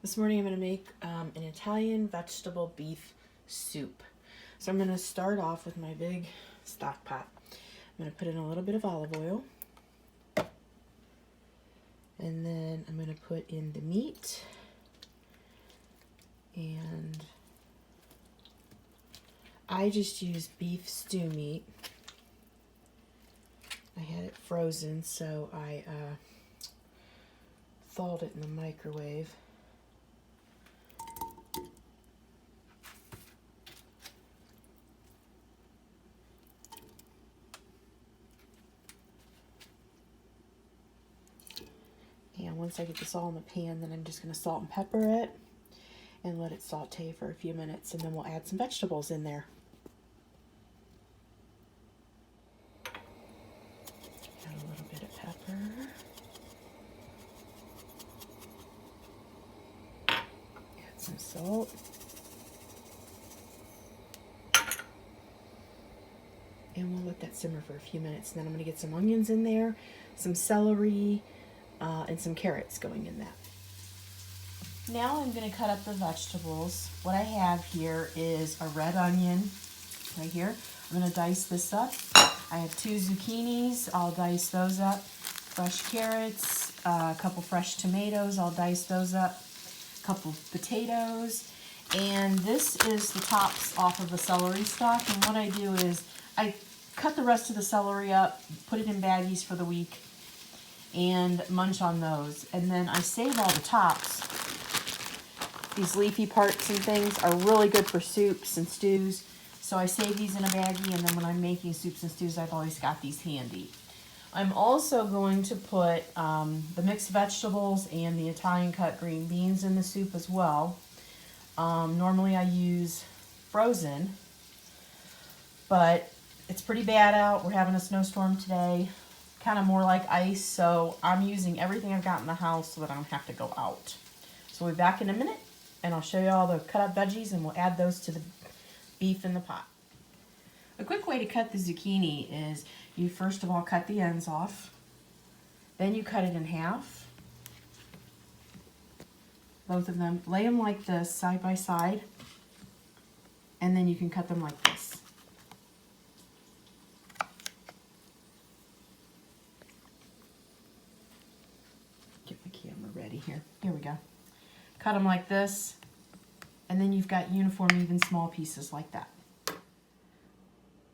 This morning I'm going to make an Italian vegetable beef soup. So I'm going to start off with my big stock pot. I'm going to put in a little bit of olive oil. And then I'm going to put in the meat. And I just used beef stew meat. I had it frozen, so I thawed it in the microwave. And once I get this all in the pan, then I'm just going to salt and pepper it and let it saute for a few minutes, and then we'll add some vegetables in there. Add a little bit of pepper. Add some salt. And we'll let that simmer for a few minutes. And then I'm going to get some onions in there, some celery, and some carrots going in that. Now I'm going to cut up the vegetables. What I have here is a red onion right here. I'm going to dice this up. I have 2 zucchinis. I'll dice those up. Fresh carrots, a couple fresh tomatoes. I'll dice those up. A couple potatoes. And this is the tops off of the celery stalk. And what I do is I cut the rest of the celery up, put it in baggies for the week, and munch on those. And then I save all the tops. These leafy parts and things are really good for soups and stews. So I save these in a baggie, and then when I'm making soups and stews, I've always got these handy. I'm also going to put the mixed vegetables and the Italian cut green beans in the soup as well. Normally I use frozen, but it's pretty bad out. We're having a snowstorm today, kind of more like ice, so I'm using everything I've got in the house so that I don't have to go out. So we'll be back in a minute, and I'll show you all the cut up veggies, and we'll add those to the beef in the pot. A quick way to cut the zucchini is you first of all cut the ends off, then you cut it in half, both of them, lay them like this side by side, and then you can cut them like this. Get my camera ready here. Here we go. Cut them like this, and then you've got uniform, even small pieces like that.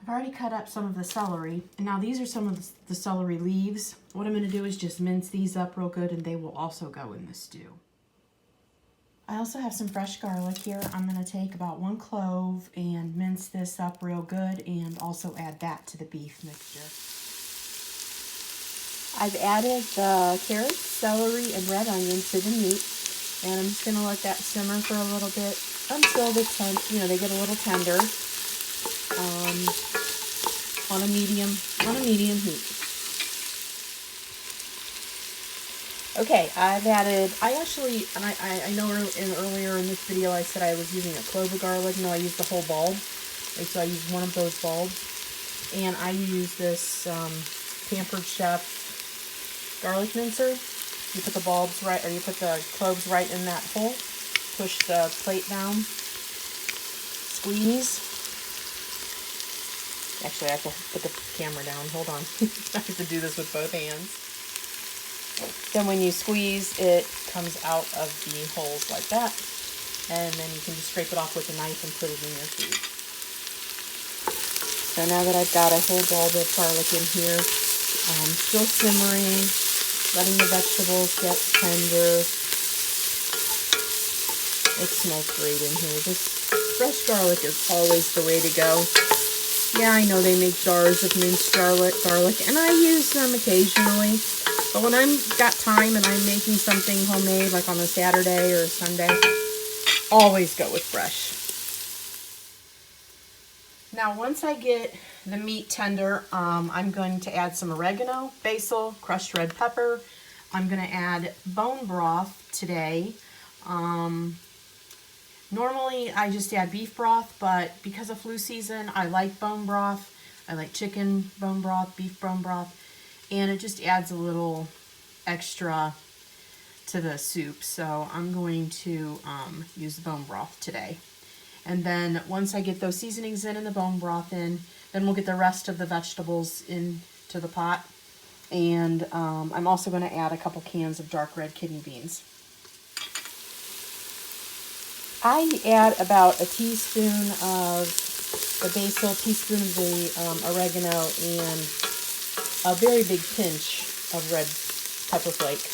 I've already cut up some of the celery, and now these are some of the celery leaves. What I'm going to do is just mince these up real good, and they will also go in the stew. I also have some fresh garlic here. I'm going to take about 1 clove and mince this up real good, and also add that to the beef mixture. I've added the carrots, celery, and red onion to the meat, and I'm just going to let that simmer for a little bit until they get a little tender on a medium heat. Okay, I know earlier in this video I said I was using a clove of garlic. No, I used the whole bulb. Right, so I used one of those bulbs, and I use this Pampered Chef garlic mincer. You put the bulbs right, or you put the cloves right in that hole. Push the plate down. Squeeze. Actually, I have to put the camera down. Hold on. I have to do this with both hands. Then when you squeeze, it comes out of the holes like that. And then you can just scrape it off with a knife and put it in your food. So now that I've got a whole bulb of garlic in here, still simmering, letting the vegetables get tender. It smells great in here. This fresh garlic is always the way to go. Yeah, I know they make jars of minced garlic, and I use them occasionally. But when I've got time and I'm making something homemade, like on a Saturday or a Sunday, always go with fresh. Now, once I get the meat tender, I'm going to add some oregano, basil, crushed red pepper. I'm going to add bone broth today. Normally, I just add beef broth, but because of flu season, I like bone broth. I like chicken bone broth, beef bone broth, and it just adds a little extra to the soup, so I'm going to use the bone broth today. And then once I get those seasonings in and the bone broth in, then we'll get the rest of the vegetables into the pot. And I'm also going to add a couple cans of dark red kidney beans. I add about a teaspoon of the basil, teaspoon of the oregano, and a very big pinch of red pepper flake.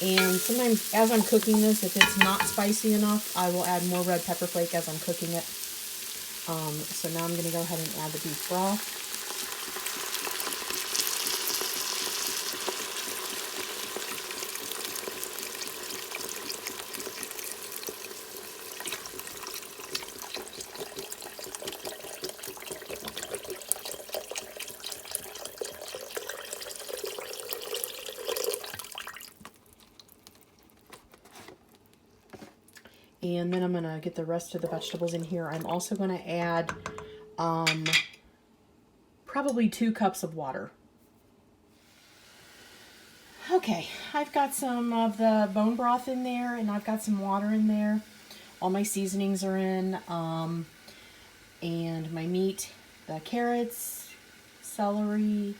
And sometimes as I'm cooking this, if it's not spicy enough, I will add more red pepper flake as I'm cooking it. So now I'm going to go ahead and add the beef broth. And then I'm going to get the rest of the vegetables in here. I'm also going to add probably 2 cups of water. Okay, I've got some of the bone broth in there, and I've got some water in there. All my seasonings are in, and my meat, the carrots, celery,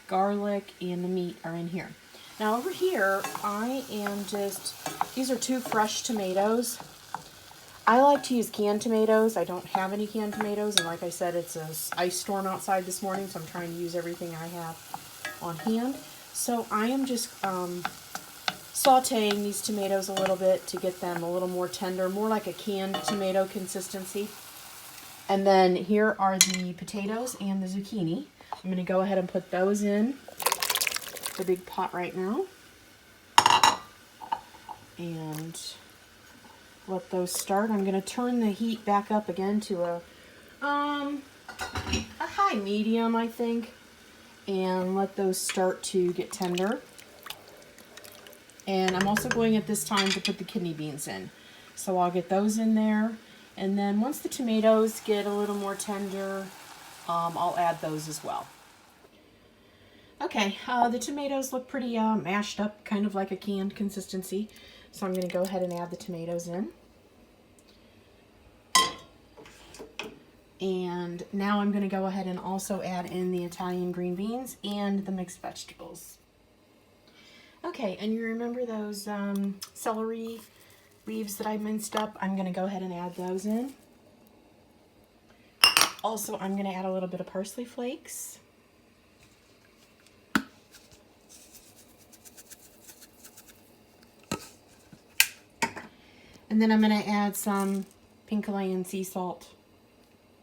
garlic, and the meat are in here. Now over here, I am these are 2 fresh tomatoes. I like to use canned tomatoes. I don't have any canned tomatoes, and like I said, it's an ice storm outside this morning, so I'm trying to use everything I have on hand. So I am just sauteing these tomatoes a little bit to get them a little more tender, more like a canned tomato consistency. And then here are the potatoes and the zucchini. I'm going to go ahead and put those in the big pot right now. And let those start. I'm going to turn the heat back up again to a high medium, I think, and let those start to get tender. And I'm also going at this time to put the kidney beans in. So I'll get those in there, and then once the tomatoes get a little more tender, I'll add those as well. Okay, the tomatoes look pretty mashed up, kind of like a canned consistency. So I'm going to go ahead and add the tomatoes in. And now I'm going to go ahead and also add in the Italian green beans and the mixed vegetables. Okay, and you remember those celery leaves that I minced up? I'm going to go ahead and add those in. Also, I'm going to add a little bit of parsley flakes. And then I'm going to add some pink Himalayan sea salt,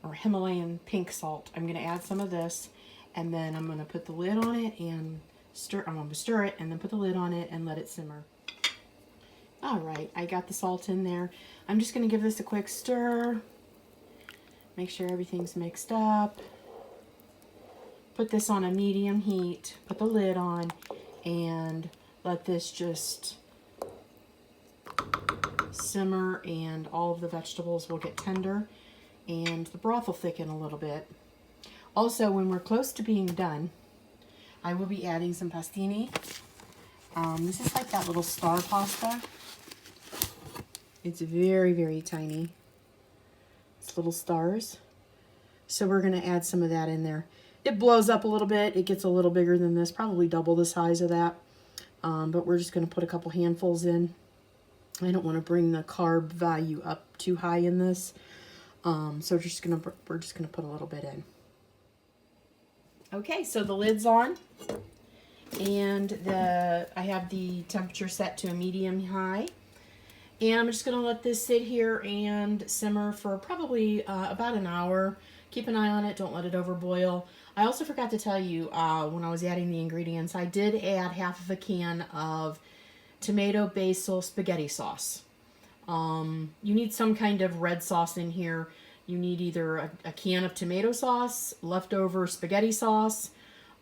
or Himalayan pink salt. I'm going to add some of this, and then I'm going to put the lid on it and stir. I'm going to stir it and then put the lid on it and let it simmer. All right, I got the salt in there. I'm just going to give this a quick stir. Make sure everything's mixed up. Put this on a medium heat. Put the lid on and let this just simmer, and all of the vegetables will get tender and the broth will thicken a little bit. Also, when we're close to being done, I will be adding some pastini. This is like that little star pasta. It's very, very tiny. It's little stars. So we're going to add some of that in there. It blows up a little bit. It gets a little bigger than this, probably double the size of that. But we're just going to put a couple handfuls in. I don't want to bring the carb value up too high in this. So we're just gonna put a little bit in. Okay, so the lid's on, and I have the temperature set to a medium high, and I'm just gonna let this sit here and simmer for probably about an hour. Keep an eye on it, don't let it overboil. I also forgot to tell you when I was adding the ingredients, I did add half of a can of tomato basil spaghetti sauce. You need some kind of red sauce in here. You need either a can of tomato sauce, leftover spaghetti sauce,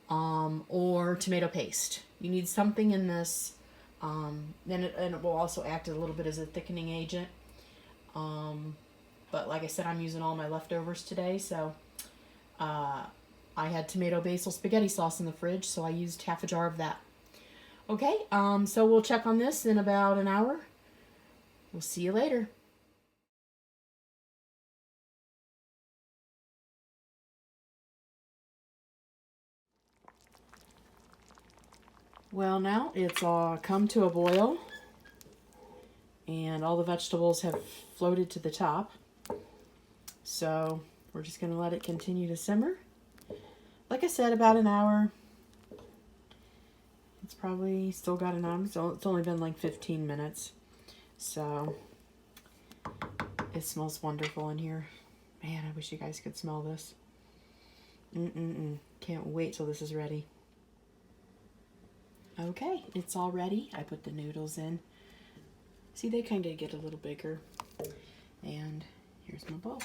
or tomato paste. You need something in this, and it will also act a little bit as a thickening agent. But like I said, I'm using all my leftovers today, so I had tomato basil spaghetti sauce in the fridge, so I used half a jar of that. Okay, so we'll check on this in about an hour. We'll see you later. Well, now it's come to a boil, and all the vegetables have floated to the top. So we're just going to let it continue to simmer. Like I said, about an hour. It's probably still got an hour, so it's only been like 15 minutes. So it smells wonderful in here. Man, I wish you guys could smell this. Can't wait till this is ready. Okay, it's all ready. I put the noodles in. See, they kind of get a little bigger. And here's my bowl.